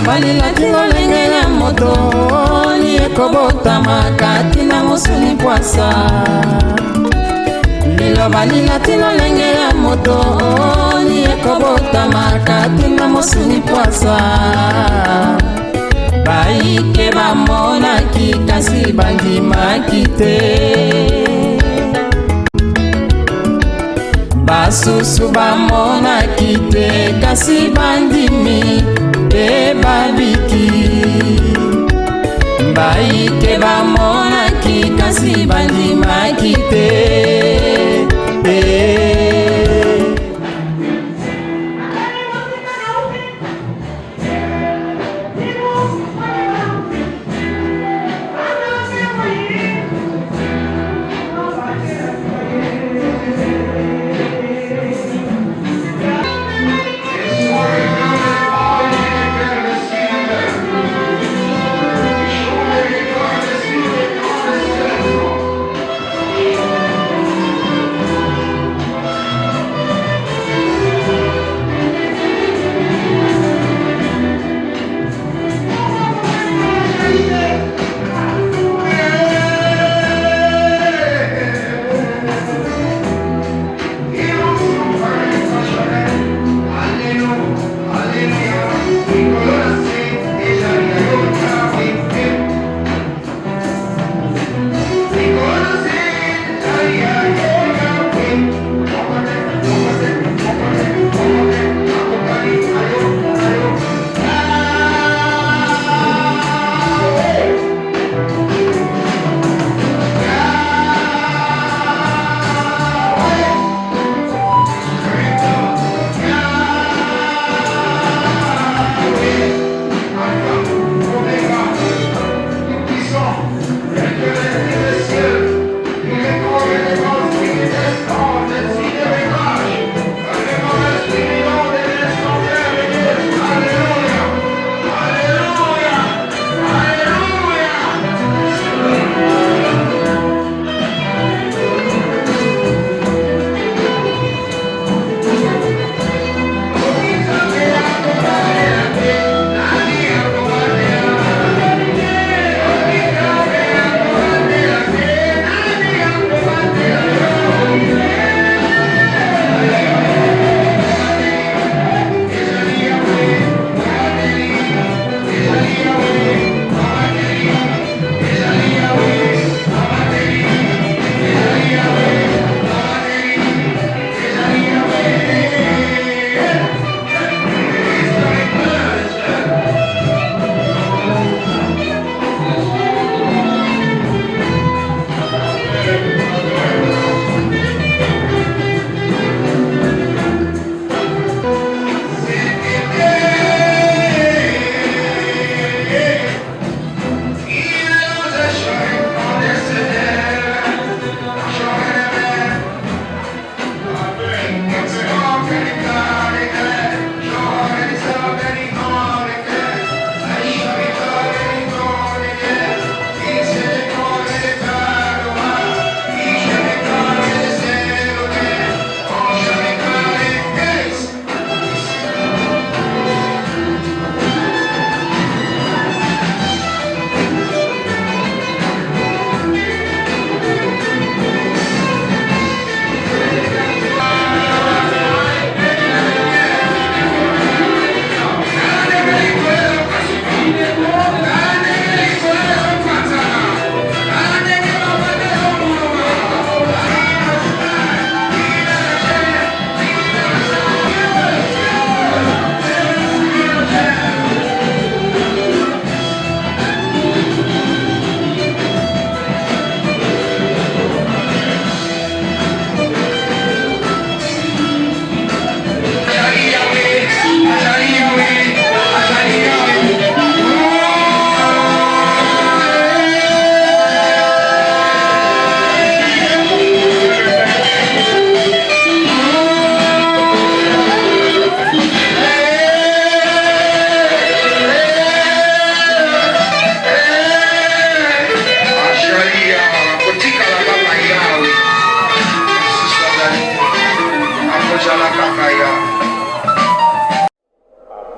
balila tilolenge ya moto ni ekobotamaka tina mosuni pwasa liloba lila tilolenge ya moto ni ekobotamaka tina mosuni pwasa baike bamonaki kasi bandimaki te basusu bamonaki te kasi bandimi pe babiki baike bamonaki kasi bandimaki te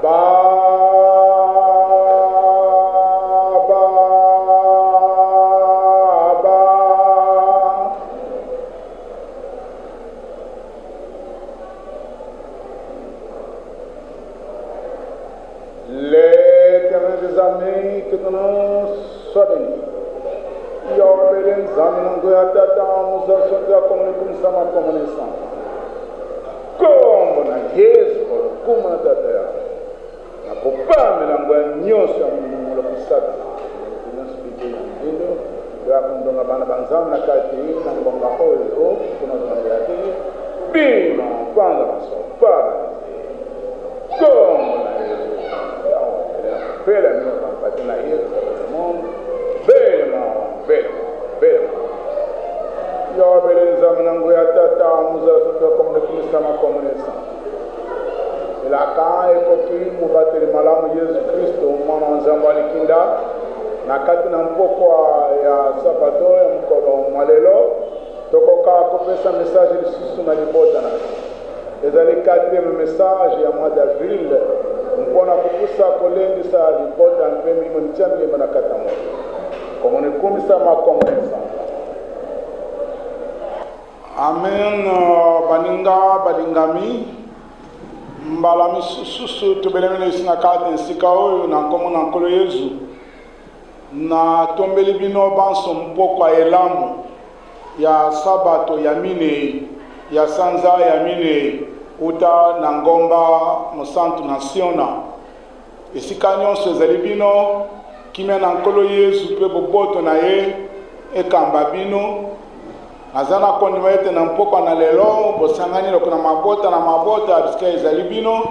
Bye. L'éternel des armées, que nous soit béni. Yahweh, Zaminango, Atata, nous avons comme nous sommes comme nous sommes. Comme na Yesu, comme na Tata. Na popa melangwa nyoso ya Mungu la kusaka. Tunasibidia ndio ndio akundonga bana banzamu na kati na mbonga oyo kuna tunaya yake. Bima kwanza masopa. Como na Yesu. Pela minha patina Yesu, mundo. Bela. Ya beleza mnangu ya tata muza soto comme le Christ sama comme le sang. Ila ka ekoki mubateli malamu Yesu Kristo mwana nzambali kinda na kati na mpoko ya sabato ya mkolo malelo tokoka kopesa message lisusu na libota na. Ezali 4e message ya mois d'avril mpona kupusa kolendisa libota mpe milimo ntiambi na kata moto. Comme on kumisa makomonesa. Amen. Baninga balingami mbalami susu tubelemele sina kati nsika oyo na komo na nkolo Yesu na tombeli bino banso mpokwa elamu ya sabato ya mine ya sanza ya mine uta na ngomba mosantu na Siona esika nyonso ezali bino kimia na nkolo Yesu pe boboto na ye ekamba bino azana kondima ete na mpokwa na lelo bosangani loko na mabota bisika ezali bino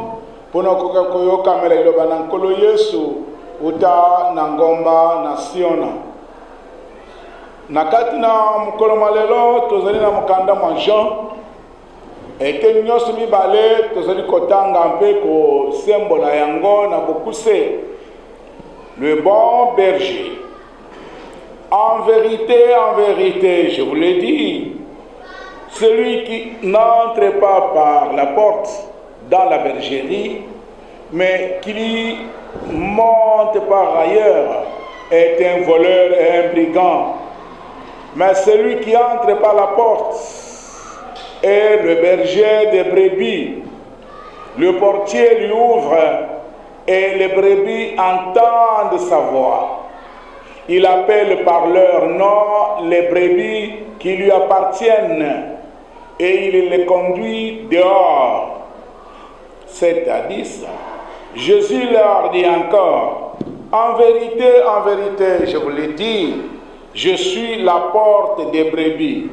mpona koka koyoka mela iloba na nkolo Yesu uta na ngomba na Siona na kati na mokolo malelo tozali na mokanda mwa Jean ete nyonso mibale tozali kotanga mpe kosembola yango na bokuse. Le bon berger. En vérité, je vous l'ai dit, celui qui n'entre pas par la porte dans la bergerie, mais qui monte par ailleurs, est un voleur et un brigand. Mais celui qui entre par la porte est le berger des brebis. Le portier lui ouvre et les brebis entendent sa voix. Il appelle par leur nom les brebis qui lui appartiennent et il les conduit dehors. 7 à 10. Jésus leur dit encore, en vérité, je vous l'ai dit, je suis la porte des brebis.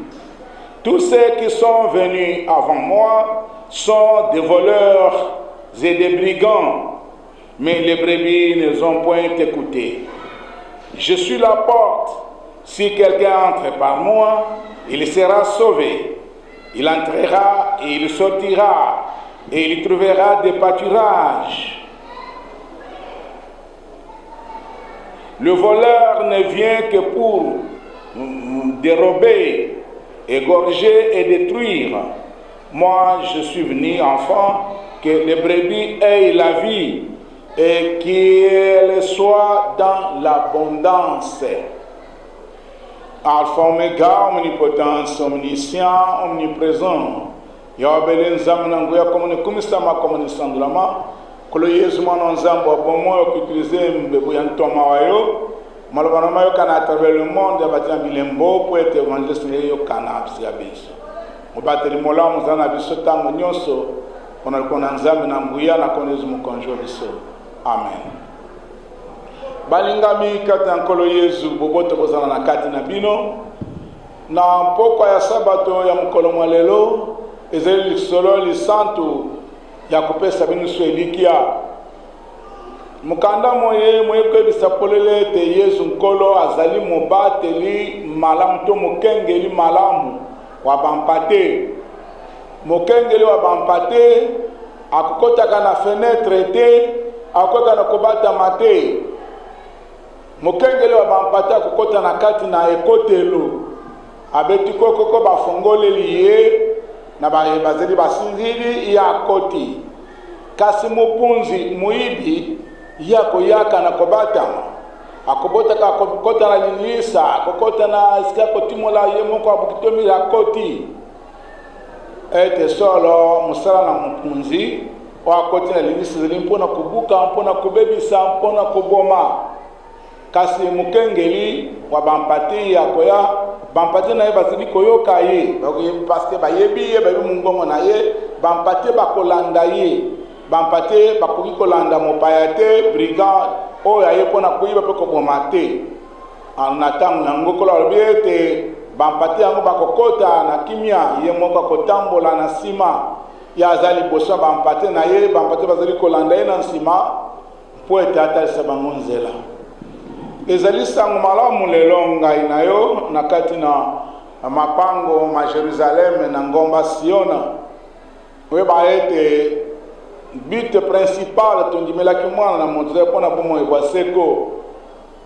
Tous ceux qui sont venus avant moi sont des voleurs et des brigands. Mais les brebis ne ont point écouté. Je suis la porte. Si quelqu'un entre par moi, il sera sauvé. Il entrera et il sortira et il trouvera des pâturages. Le voleur ne vient que pour dérober, égorger et détruire. Moi, je suis venu, enfant, que les brebis aient la vie et qu'elle soit dans l'abondance. Alpha, Omega, omnipotence, omniscient, omniprésent. Yahweh nzambe na nguya komone kumisama komone sandulama. Kolo Yesu mwana nzambe abomo okutilize mbebu ya ntoma wayo. Malobana mayo kana à travers le monde abatina bilembo pour être évangéliste yo kana absia biso. Mubateli mola muzana biso tango nyonso onalikuwa nzambe na nguya na konezu mukonjo biso. Amen. Balingami kati nkolo Yesu boboto bozana na kati na bino na mpokwa ya sabato ya mukolo mwalelo ezeli lisolo lisantu ya kopesa bino so elikia mukanda moye kwebisa polele te Yesu nkolo azali mobateli malamu to mokengeli malamu wa bampate mokengeli wa bampate akokotaka na fenêtre te akokota na kobata mate mokengeli wa bampate akokota na kati na ekotelo abeti kokoko bafongoleli ye na bazeli basinzili ya koti kasi mopunzi muibi ya koyaka na kobata akobota ka kokota na linisa akokota na iska kotimola ye moko abukitomi ya koti ete solo musala na mopunzi wakoti na lingisi zili mpona kubuka, mpona kubebisa, mpona kuboma. Kasi mukengeli wa bampati ya koya, bampati na ye bazili koyoka ye, parce que bayebi ye, bayebi mungongo na ye, bampati bakolanda ye, bampati bakoki kolanda mopaya te, brigand oyo aye mpona koyiba mpe koboma te. Na ntango yango kolo alobi ete bampati yango bakokota na kimia, ye moko akotambola na nsima ya aza liboso ya bampati na ye, bampati bazali kolanda ye na nsima mpo ete atalisa bango nzela. Ezali sango malamu lelo ngai na yo na kati na mapango ma Jerusalem na ngomba Siona. Oyeba ete but principal tondimelaki mwana na moto mpona bomo ebwaseko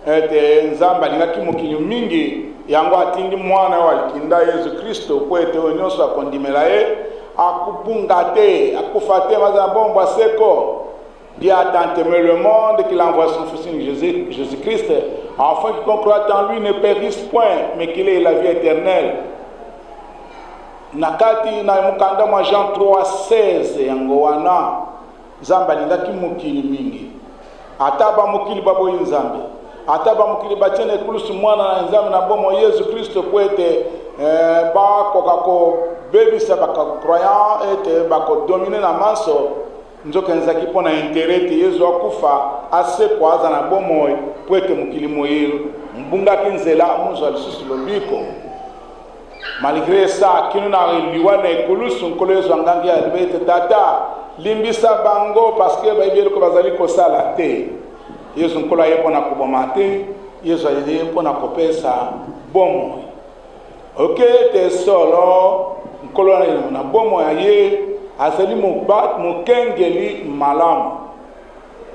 ete nzambe alingaki mokili mingi yango atindi mwana oyo alikinda Yesu Kristo po ete oyo nyonso akondimela ye akupunga te, akufa te, maza bombo aseko. Dieu a tant aimé le monde qu'il a envoyé son fils Jésus-Christ, afin que quiconque croit en lui ne périsse point, mais qu'il ait la vie éternelle. Nakati na mukanda mwa Jean 3:16 yango wana nzambe alingaki mokili mingi. Ataba mokili baboyi nzambe. Ataba mokili batiene kulusu mwana na nzambe na bomo Yesu Kristo po ete bakoka kobebisa bakakroyant ete bakodomine na manso nzoka nzaki mpona interet Yesu akufa asekwa aza na bomoi po ete mokili moyelo mbungaki nzela muzwa lisusu lobiko. Malgré ça, kino na liwa na ekulusu nkolo Yesu angangi alibe ete tata limbisa bango parce que bayebi ko bazali kosala te. Yesu nkolo aye mpona koboma te, Yesu aye mpona kopesa bomoi. Ok, te solo nkolo na bomoi aye azali mokengeli malamu.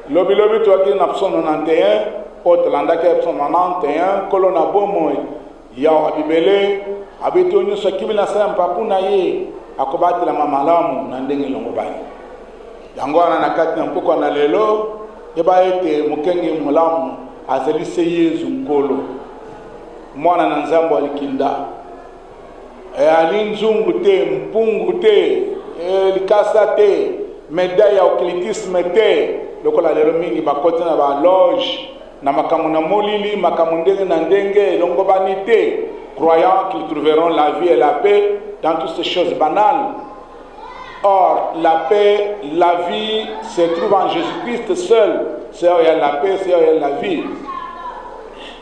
Lobi toaki na psalm 91 otolandaki psalm 91 kolo na bomoi ya abibele abito nyuso kimi na sala mpapu na ye akobatela malamu na ndenge longo bani. Yango ana nakati na mpoko na lelo eba ete mokenge malamu azali se Yesu nkolo mwana na nzambo alikinda ali nzungu te, mpungu te, likasa te, medaille ya occultisme te. Lokola lelo mingi bakoti na ba loge na makamu na molili, makamu ndenge na ndenge longo bani te, croyant qu'ils trouveront la vie et la paix dans toutes ces choses banales. Or, la paix, la vie se trouve en Jésus-Christ seul. C'est où il y a la paix, c'est où il y a la vie.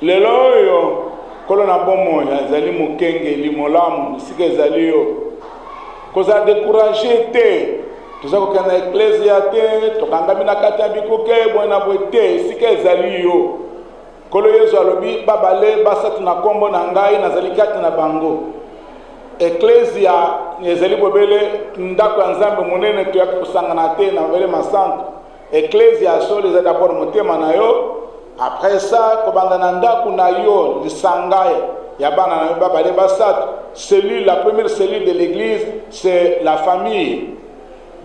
Lelo yo kolona bomo yazali mukenge limolamu sike ezali yo koza décourager te tuza kokana ecclesia te tokangami na kati ya bikuke bwana bwete sike ezali yo kolo Yesu alobi babale basatu na kombo na ngai nazali kati na bango. Ecclesia ezali bobele ndako ya nzambe monene to ya kusangana te na vele masanto. Ecclesia solo ezali d'abord motema na yo. Après ça, kobanda ndaku na yo lisangaye ya bana na babale basatu. Cellule, la première cellule de l'église, c'est la famille.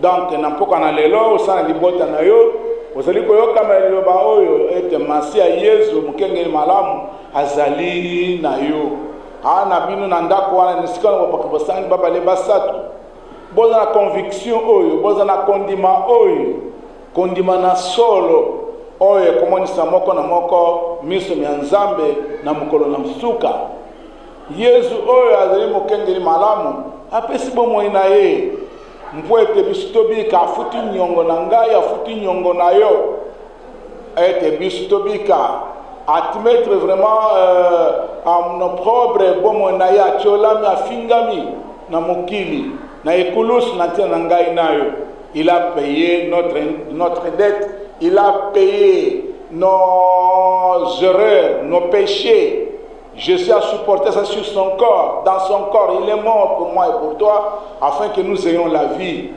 Donc nampoko na lelo osana libota na yo, ozali koyoka liloba oyo ete masia Yesu mukengeli malamu azali na yo. Ana bino na ndako wana nisika na bakabosani babale basatu. Boza na conviction oyo, boza na kondima oyo, kondima na solo oye komonisa moko na moko miso ya nzambe na mukolo na msuka. Yesu oyo azali mokengeli malamu apesi bomoi na ye mpwete bisutobika afuti nyongo na ngai afuti nyongo na yo ete bisutobika atimetre vraiment en opprobre bomoi na ye atiolami afingami na mokili na ekulusu na tia na ngai na yo. Il a payé notre dette. Il a payé nos erreurs, nos péchés. Jésus a supporté ça sur son corps. Dans son corps, il est mort pour moi et pour toi, afin que nous ayons la vie.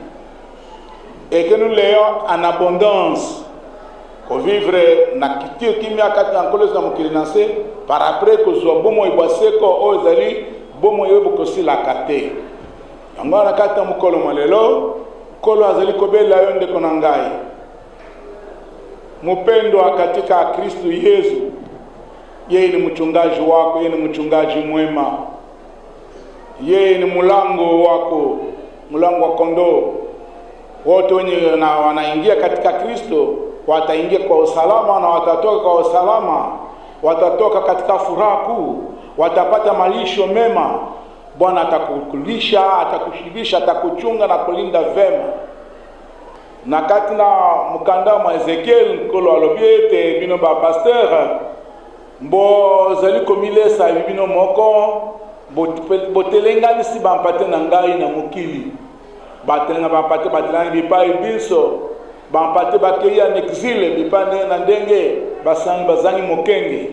Et que nous l'ayons en abondance. Pour vivre na kiti kimi akati ankolo na mokili nase, par après que zo bomo ibaseko o ezali bomo yebo kosi la kate. Yango na kata mokolo malelo, kolo azali kobela yo ndeko na ngai. Mupendo katika Kristo Yesu. Yeye ni mchungaji wako, yeye ni mchungaji mwema. Yeye ni mulango wako, mulango wa kondoo. wote wenye wanaingia katika Kristo wataingia kwa usalama na watatoka kwa usalama, watatoka katika furaha kuu, watapata malisho mema. Bwana atakukulisha, atakushibisha, atakuchunga na kulinda vema. Na katina mukanda mwa Ezekiel nkolo alobiete bino ba pasteur mbo zali komilesa bino moko botelengani si bampate na ngai na mokili, batelenga bampate batelanga bipai biso, bampate bakeya na exile bipande na ndenge basangi bazangi mokenge.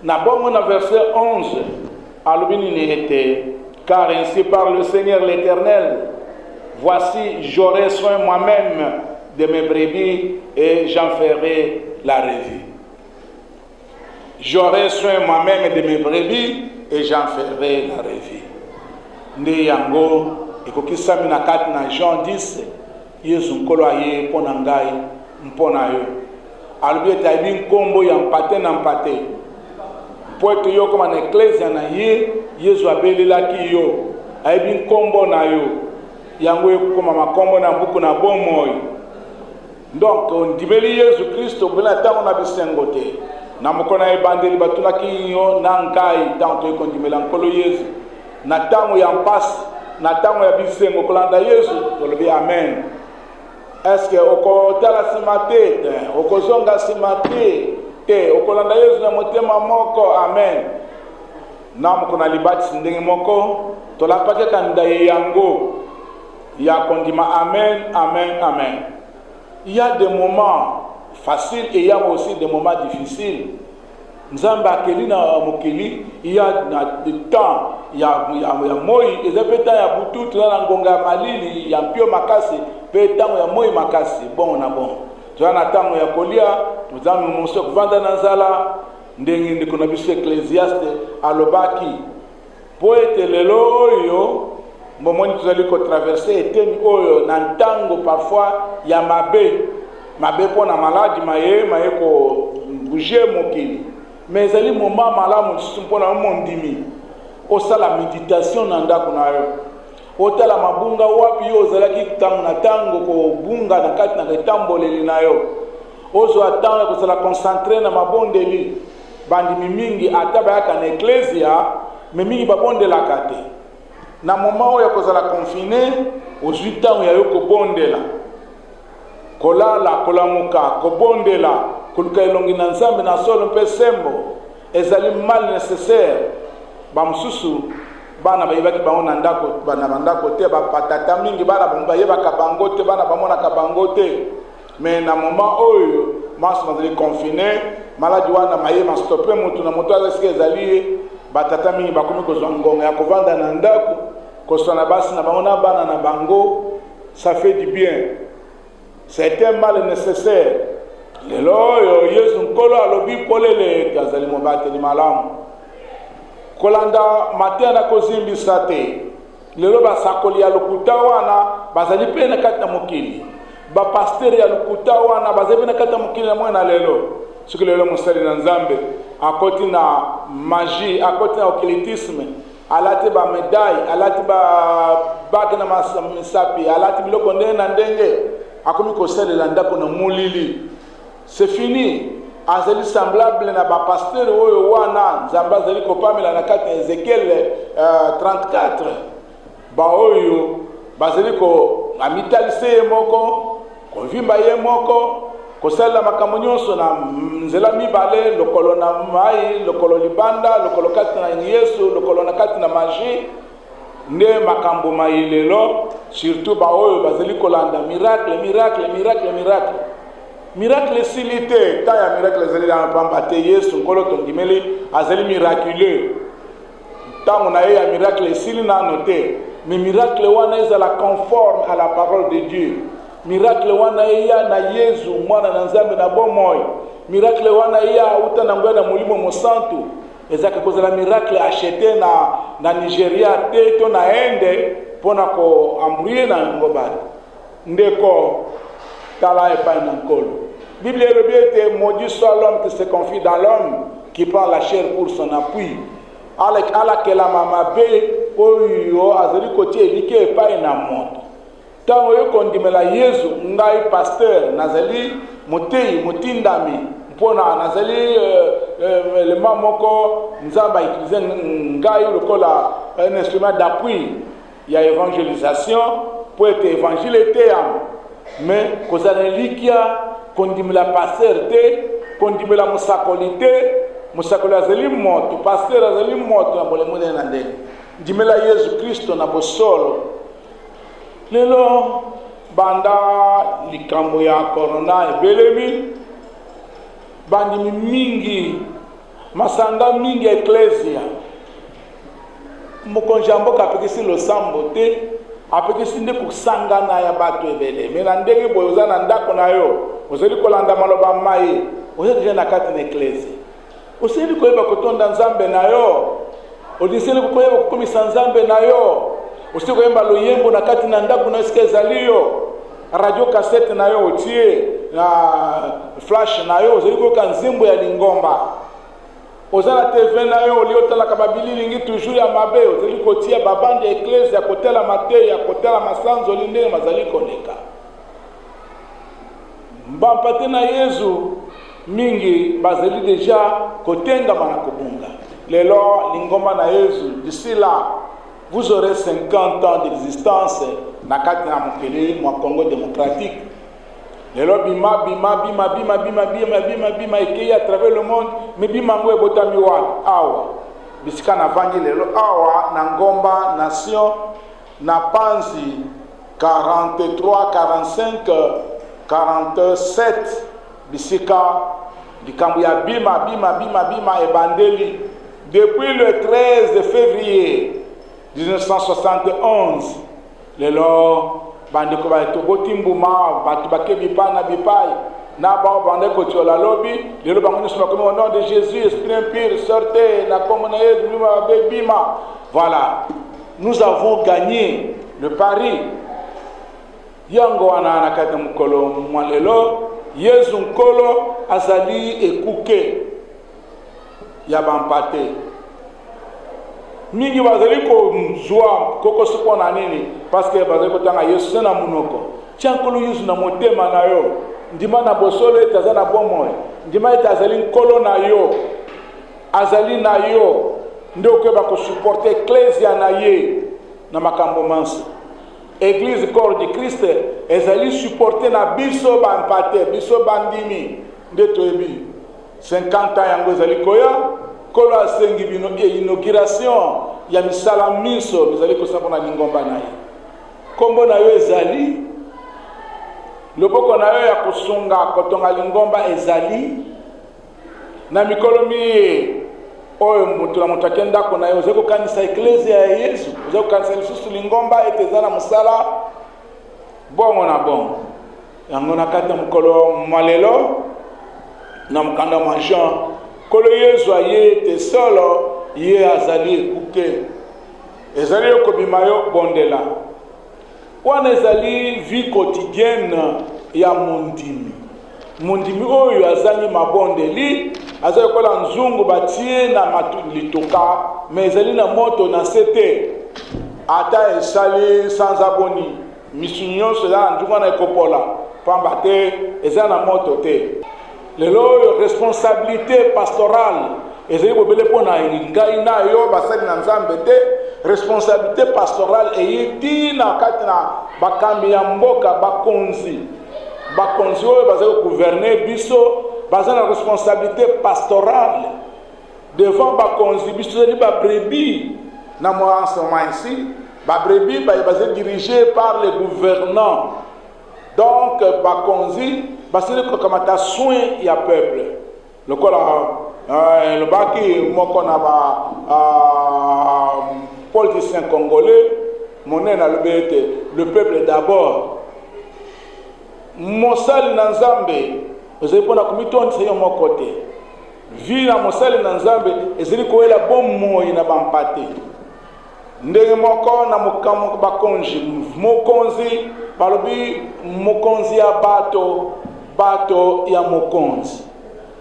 Na bongo na verset 11 alobini nihete, car ainsi parle le Seigneur l'Éternel, voici j'aurai soin moi-même de mes brebis et j'en ferai la revue. J'aurai soin moi-même de mes brebis et j'en ferai la revue. Nde yango ekokisami na kati na Jean 10, Yesu nkolo aye mpona ngai mpona yo. Alobi ete ayebi nkombo ya mpate na mpate. Po ete yo koma na eklesia na ye, Yesu abelelaki yo, ayebi nkombo na yo. Yango ekokoma makombo na mbuku na bomoi. Donc ondimeli Yesu Kristo bela ntango na bisengo te. Na mokona ebandeli batulaki yo na ngai ntango ekondimela nkolo Yesu. Na ntango ya mpasi, na ntango ya bisengo kolanda Yesu, tolobi amen. Est-ce que okotala nsima te? Okozonga nsima te? Okolanda Yesu na motema moko? Amen. Na mokona libatisi ndenge moko tolapaki kanda yango ya kondima amen, amen, amen. Il y a des moments faciles et il y a aussi des moments difficiles. Nzamba akeli na mokeli, il y a des temps, il y a moi, et ça peut être ya butu tuna ngonga malili, ya mpio makasi, peut temps ya moi makasi, bon na bon. Tuna tango ya kolia, tuzami muso kuvanda na nzala, ndenge ndiko na biso Ecclésiaste alobaki. Poete lelo oyo momoni tuzali ko traverser eteni oyo na ntango parfois ya mabe pona maladi maye ko bouger mokili. Mais ezali moment malamu mpona mondimi osala méditation na ndako na yo, otala mabunga wapi yo ozalaki tango na tango ko bunga na kati na ketamboleli na yo, ozo atanga kozala concentré na mabondeli. Bandimi mingi ata bayaka na eklesia me mingi babondelaka te. Na moment oyo kozala confiné ozwi ntango ya yo kobondela, kolala kolamuka kobondela koluka elongi na nzambe na solo mpe sembo ezali mal nécessaire. Bamususu bana bayebaki bango na ndako, bana bandako te, bapatata mingi bana bayebaka bango te, bana bamonaka bango te. Mais na moment oyo maso bazali confiné, maladi wana mayema stoppe mutu na moto azasika ezali batata mingi bakomi kozwa ngonga ya kovanda na ndako, koswana basi na bango na bana na bango. Ça fait du bien, c'est un mal nécessaire. Lelo oyo Yesu nkolo alobi polele kazali mobate ni malamu kolanda matena kozimbisa te. Lelo basakoli ya lokuta wana bazali pe na kati na mokili, bapasteur ya lokuta wana bazali pe na kati na mokili na mwana lelo. Soki lelo mosali na nzambe akoti na magie, akoti na occultisme, alati ba médaille, alati ba baki na misapi, alati biloko ndenge na ndenge, akomi kosalela ndako na molili. C'est fini. Azali semblable na ba pasteur oyo wana nzamba azali kopamela na kati Ezekiel 34. Ba oyo bazali ko amitalise ye moko, kovimba ye moko, kosala makambo nyonso na nzela mibale, lokolo na mai, lokolo libanda, lokolo kati na Yesu, lokolo na kati na magie. Nde makambo mailelo, surtout ba oyo bazali kolanda miracle. Miracle silité, tant ya miracle zali dans pamba te Yesu nkolo tondimeli azali miraculeux. Tant on a ya miracle sili na noté, mais miracle wana ezala conforme à la parole de Dieu. Miracle wana ya na Yesu mwana na nzambe na bomoi. Miracle wana ya uta na ngwana mulimo mosantu. Ezaka kozala miracle acheté na Nigeria te to na Inde pona ko ambrouiller na ngobali. Ndeko tala epai na nkolo. Bible est maudit soit l'homme qui se confie dans l'homme, qui prend la chair pour son appui. Ala ke la mama be oyo azali kotie elike epai na moto. Tango yo kondimela Yesu ngai pasteur nazali motei motindami mpona nazali le mamoko nzamba utiliser ngai lokola un instrument d'appui ya évangélisation pour être évangile te mais kozana likia kondimela pasteur te kondimela musakoli azali moto pasteur azali moto na bolemo na ndenge ndimela Yesu Kristo na bosolo. Lelo banda likambo ya corona ebelemi bandimi mingi masanga mingi eklesia mokonzi ya mboka apekisi losambo te apekisi nde kosangana ya bato ebele me na ndenge boye oza na ndako na yo ozali kolanda maloba mai oza deja na kati na eklesia osali koyeba kotonda nzambe na yo odiseli koyeba kokomisa nzambe na yo osali koyemba loyembo na kati na ndako na esika ezali yo radio cassette na yo otie na flash na yo ozali koyoka nzembo ya lingomba oza na tv na yo oli otalaka babililingi toujours ya mabe ozali kotia babande ya eklese ya kotela mate ya kotela masanzo oli ndenge mazali koleka mbampate na Yesu mingi bazali deja kotengama na kobunga lelo lingomba na Yesu d'ici là vous aurez 50 ans d'existence na kati na mokili mwa Congo démocratique. Lelo bima ekei à travers le monde mais bima ngo ebotami wa awa bisika na vangi lelo awa na ngomba nation na panzi 43 45 47 bisika likambo ya bima ebandeli depuis le 13 février 1971 lelo bandeko bato botimbuma bato bakebi pana bipai na ba bandeko tiola lobi lelo bango nyonso bakomi au nom de Jésus esprit impur sortez na kombo na Yesu bima. Voilà, nous avons gagné le pari yango wana na kati mukolo mwalelo Yesu nkolo azali ekuke ya bampate mingi bazali ko mzwa koko sipo na nini parce que bazali ko tanga Yesu na munoko tiankolo Yesu na motema na yo ndima na bosolo etaza na bomoy ndima etazali nkolo na yo azali na yo ndoko ba ko supporter ecclesia na ye na makambo manso église corps de Christ ezali supporter na biso bampate biso bandimi ndeto ebi 50 ans yango ezali koya kolo asengi bino inauguration ya misala miso bizali kosako na lingomba na ye kombo na yo ezali loboko na yo ya kosunga kotonga lingomba ezali na mikolo mi oyo mutu na mutu akenda ko na yo ozali kokanisa eklezia ya Yesu ozali kokanisa lisusu lingomba ete eza na mosala bongo na bongo yango na kati ya mokolo malelo na mokanda mwa Jean kolo Yesu aye te solo ye azali ekuke ezali okobima yo bondela wana ezali vie quotidienne ya mondimi oyo azangi mabondeli azali kola nzungu batie na litoka mais ezali na moto na sete ata esali sans aboni misu nyonso eza na nzungu na ekopola pamba te eza na moto te lelo responsabilité pastorale ezali bobele mpona ngai na yo basali na nzambe te responsabilité pastorale eyiti na kati na bakambi ya mboka bakonzi oyo bazali gouverner biso baza na responsabilité pastorale devant bakonzi biso ezali babrebi na mwa enseignement ici babrebi bazali dirigé par les gouvernants donc bakonzi basali kokamata soin ya peuple lokola lobaki moko na politicien congolais monene alobi ete le peuple d'abord mosali na nzambe ezali mpona komitondisa yo moko te vi na mosali na nzambe ezali koyela bomoi na bampate ndenge moko na mokambo bakonzi mokonzi balobi mokonzi ya bato ya mokonzi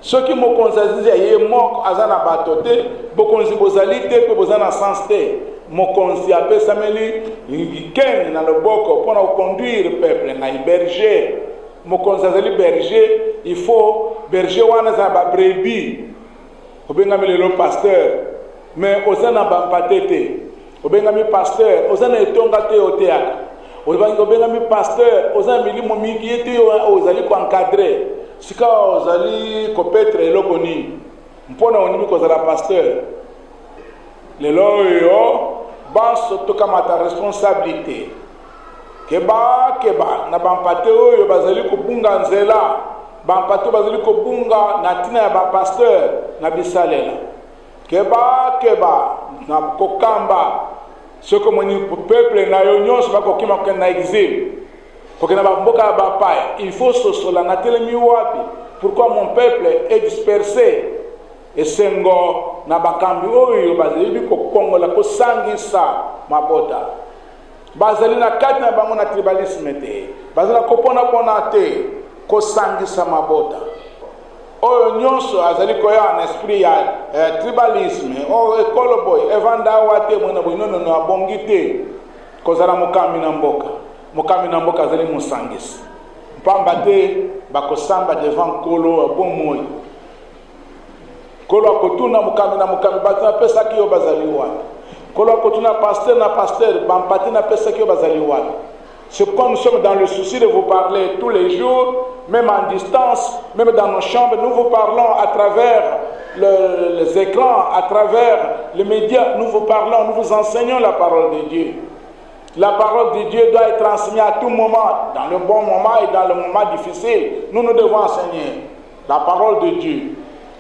soki mokonzi azizi ye moko aza na bato te bokonzi bozali te mpe boza na sens te mokonzi apesameli ikenge na loboko mpona koconduire peuple ngai berger mokonzi azali berger il faut berger wana eza na babrebi obengami lelo pasteur mais oza na bampate te obengami pasteur oza na etonga te oteyaka obengami pasteur oza na milimo mingi ye te ozali koencadre sika ozali kopetre eloko nini mpona onimi kozala pasteur lelo oyo banso tokamata responsabilité keba na bampate oyo bazali kobunga nzela bampate bazali kobunga na ntina ya bapasteur na bisalela keba na kokamba soki omoni peuple na yo nyonso bakokima kokende na exil kokende na bamboka ya bapaya il faut sosola natelemi wapi pourquoi mon peuple est dispersé esengo na bakambi oyo bazali kokongola kosangisa mabota bazali na kati na bango na tribalisme te bazali kopona te kosangisa mabota oyo nyonso azali koya na esprit ya tribalisme o ekolo boy evanda wate mwana boyinono na bongi te kozala mokambi na mboka azali mosangisi mpamba te bakosamba devant kolo abomoyi kolo akotuna mokambi na bato napesaki yo bazali wapi kolo akotuna pasteur bampate napesaki yo bazali wapi. C'est pourquoi nous sommes dans le souci de vous parler tous les jours, même en distance, même dans nos chambres, nous vous parlons à travers les écrans, à travers les médias, nous vous parlons, nous vous enseignons la parole de Dieu. La parole de Dieu doit être transmise à tout moment, dans le bon moment et dans le moment difficile. Nous devons enseigner la parole de Dieu.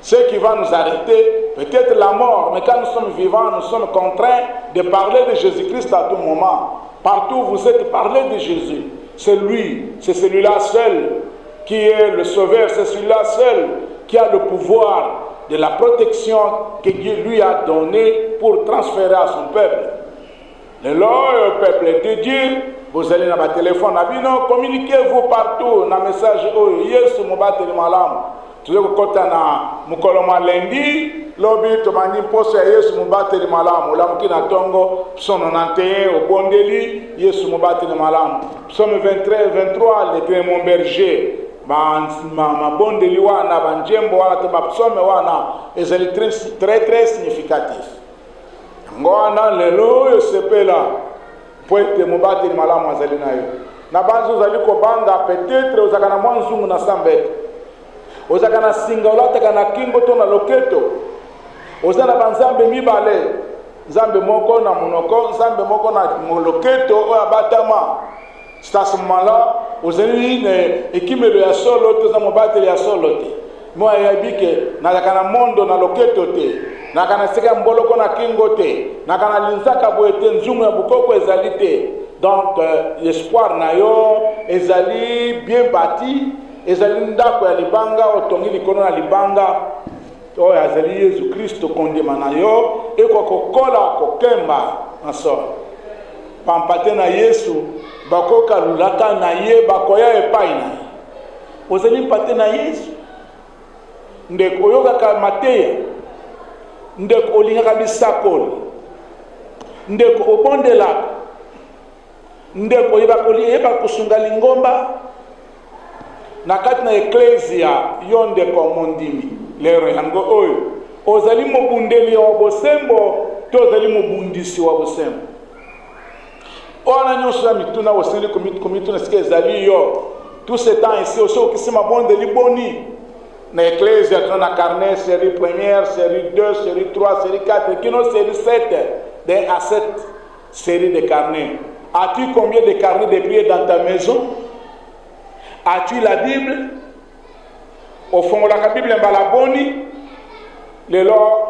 Ce qui va nous arrêter, peut-être la mort, mais quand nous sommes vivants, nous sommes contraints de parler de Jésus-Christ à tout moment. Partout où vous êtes, parlé de Jésus. C'est lui, c'est celui-là seul qui est le sauveur, c'est celui-là seul qui a le pouvoir de la protection que Dieu lui a donné pour transférer à son peuple. Le peuple de Dieu, vous allez dans votre téléphone, communiquez-vous partout, dans le message, Yesu Mobate Malam. Tuzo kota na mukoloma lendi lobi tomani poso ya Yesu Mobate malamu la mukina tongo psono 91 obondeli Yesu Mobate malamu psono 23 le très mon berger ma bondeli wana banjembo wana to psono wana ezali très significatif ngona lelo yo sepela poete Mobate malamu azali nayo na banzo zali ko banga peut-être ozakana mwanzungu na sambete ozakana singa olataka na kingo to na loketo ozana banzambe mibale nzambe moko na monoko nzambe moko na loketo oyo abatama stasmala ozali ne ekimelo ya solo to za mobateli ya solo te mo ayabike na mondo na loketo te na kana seka mboloko na kingo te na kana linzaka boete nzungu ya bukoko ezali te donc l'espoir na yo ezali bien bâti ezali ndako ya libanga otongi likono na libanga oyo azali Yesu Kristo kondima na yo eko kokola kokemba na solo pampate na Yesu bakoka lulaka na ye bakoya epai na ye ozali mpate na Yesu ndeko oyokaka mateya ndeko olingaka bisakoli ndeko obondelaka ndeko oyeba kosunga lingomba na kati na eklesia yo ndeko mondimi lero yango oyo ozali mobundeli wa bosembo to ozali mobundisi wa bosembo ona nyonso ya mituna osili komituna sika ezali yo tout ce temps ici oso okisima bondeli boni na eklesia to na carnet série première série 2 série 3 série 4 kino série 7 d'un à 7 série de carnets. As-tu combien de carnets de prière dans ta maison? As-tu la Bible? Au fond de la Bible,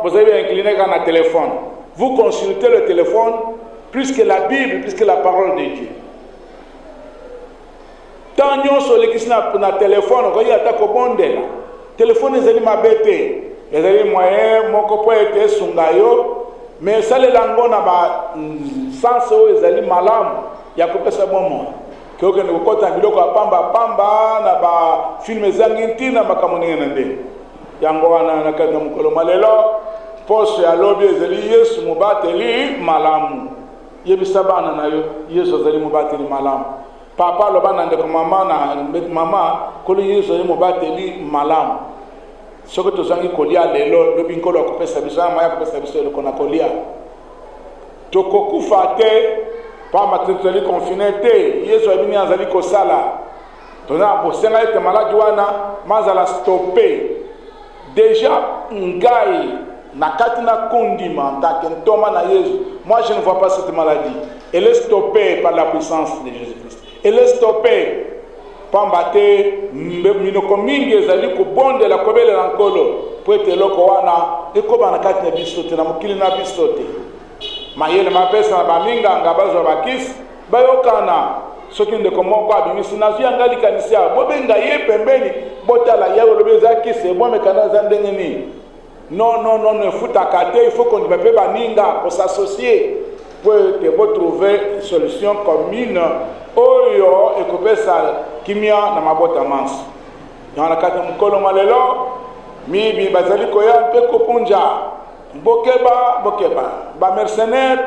vous avez incliné dans le téléphone. Vous consultez le téléphone plus que la Bible, plus que la parole de Dieu. Tant que vous avez le téléphone, vous avez le téléphone, vous avez mabete. Vous avez moyen, mon copain était sungayo, mais ça les langues n'a sens où ils allaient malam, il y a coupé ce moment. Que vous avez biloko pamba pamba na ba film zangiti na makamoni nende. Yango wana na kata mukolo malelo poso ya lobi ezali Yesu mobateli malamu yebisa bana na yo Yesu azali mobateli malamu papa loba na ndeko mama na mama kolo Yesu azali mobateli malamu soko tozangi kolia lelo lobi nkolo akopesa biso ama ya kopesa biso lelo kona kolia tokokufa te pamba tozali confiné te Yesu abini azali kosala tona bosenga ete maladi wana mazala stoppé déjà ngai na katina kondima ndake ntoma na Yesu. Moi je ne vois pas cette maladie. Elle est stoppée par la puissance de Jésus-Christ. Elle est stoppée pamba te minoko mingi ezali kobondela kobelela nkolo po ete eloko wana ekoba na kati na biso te na mokili na biso te mayele mapesa na baminganga bazwa bakisi bayokana soki ndeko moko abimisi nazwi yanga likanisi ya bobenga ye pembeni botala yawe lobi eza kisi ebomekana eza ndenge nini non efutaka te il faut qu'on ne peut pas baninga pour s'associer pour trouver une solution commune oyo ekopesa kimia na mabota manso yana kati mukolo malelo mibi bazali koya mpe kopunja bokeba ba mercenaire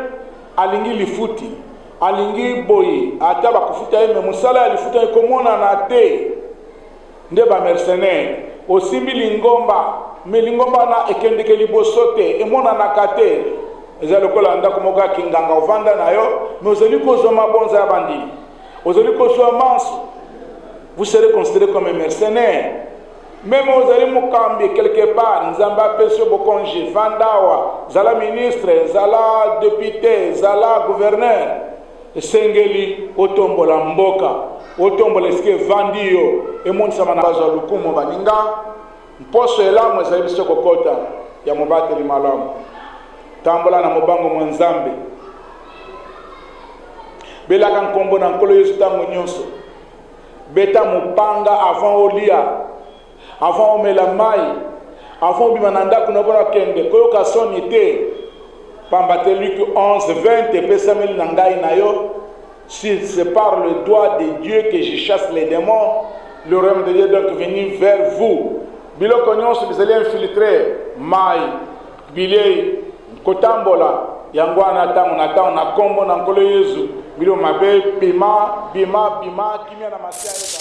alingi lifuti alingi boyi ata bakufuta yeme musala ya lifuta ekomona na te nde ba mercenaire osimbi lingomba me lingomba na ekendeke liboso te emona na kate eza lokola ndako moko ya kinganga ovanda na yo me ozali kozwa mabonza ya bandini ozali kozwa manso vous serez considéré comme un mercenaire même ozali mokambi quelque part nzambe apesi yo bokonzi vandawa zala ministre zala député zala gouverneur esengeli otombola mboka otombola eske vandi yo emonisama na bazwa lukumu baninga mposo elamu ezali biso kokota ya mobateli malamu tambola na mobango mwa nzambe belaka nkombo na nkolo Yesu ntango nyonso beta mopanga avant olia avant omela mai avant obima na ndako na bona kende koyoka soni te pamba te Luc 11:20 epesameli na ngai na yo si c'est par le doigt de Dieu que je chasse les démons le royaume de Dieu doit venir vers vous biloko nyonso bizali infiltré mai bilei kotambola yango wana ntango na kombo na nkolo Yesu bilo mabe bima kimia na masia